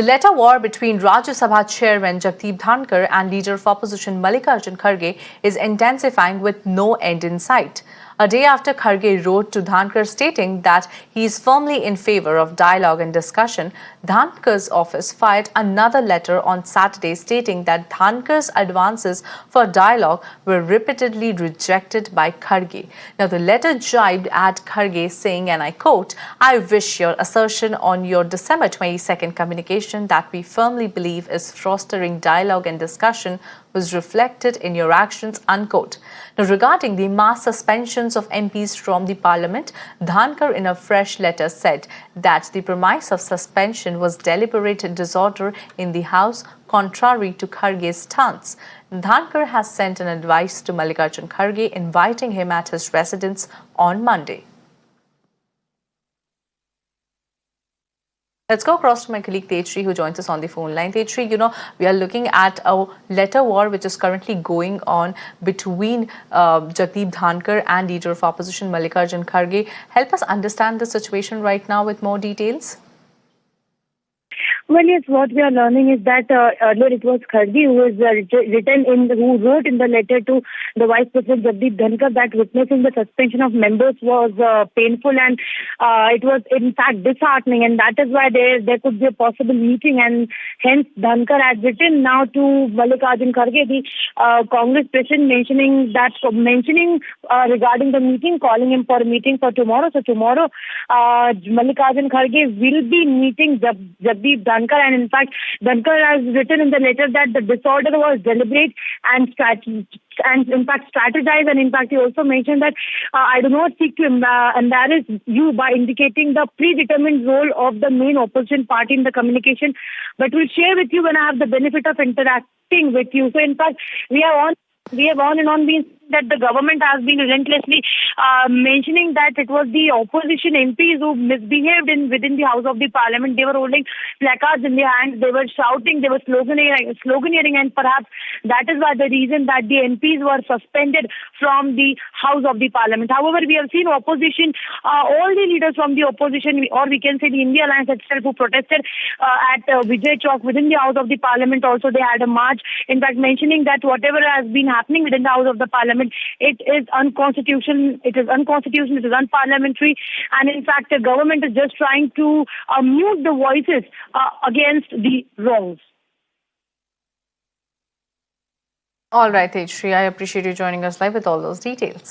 The letter war between Rajya Sabha chairman Jagdeep Dhankhar and leader of opposition Mallikarjun Kharge is intensifying with no end in sight. A day after Kharge wrote to Dhankhar stating that he is firmly in favor of dialogue and discussion, Dhankhar's office fired another letter on Saturday stating that Dhankar's advances for dialogue were repeatedly rejected by Kharge. Now, the letter jibed at Kharge saying, and I quote, "I wish your assertion on your December 22nd communication that we firmly believe is fostering dialogue and discussion was reflected in your actions," unquote. Now, regarding the mass suspensions of MPs from the parliament, Dhankhar in a fresh letter said that the premise of suspension was deliberate disorder in the House, contrary to Kharge's stance. Dhankhar has sent an advice to Mallikarjun Kharge inviting him at his residence on Monday. Let's go across to my colleague Tejri, who joins us on the phone line. Tejri, we are looking at a letter war which is currently going on between Jagdeep Dhankhar and leader of opposition Mallikarjun Kharge. Help us understand the situation right now with more details. Well, yes, what we are learning is that earlier it was Kharge who wrote in the letter to the Vice President Jagdeep Dhankhar that witnessing the suspension of members was painful and it was in fact disheartening, and that is why there could be a possible meeting, and hence Dhankhar had written now to Mallikarjun Kharge, the Congress president, mentioning regarding the meeting, calling him for a meeting for tomorrow. So tomorrow Mallikarjun Kharge will be meeting Jagdeep Dhankhar. And in fact, Dhankhar has written in the letter that the disorder was deliberate and in fact strategized. And in fact, he also mentioned that I do not seek to embarrass you by indicating the predetermined role of the main opposition party in the communication, but will share with you when I have the benefit of interacting with you. So in fact, we have on and on been that the government has been relentlessly mentioning that it was the opposition MPs who misbehaved within the House of the Parliament. They were holding placards in their hands, they were shouting, they were sloganeering, and perhaps that is why the reason that the MPs were suspended from the House of the Parliament. However, we have seen opposition, all the leaders from the opposition, or we can say the India Alliance itself, who protested at Vijay Chowk within the House of the Parliament. Also, they had a march, in fact, mentioning that whatever has been happening within the House of the Parliament, it is unconstitutional, it is unparliamentary, and in fact the government is just trying to mute the voices against the wrongs. All right, Tejri, I appreciate you joining us live with all those details.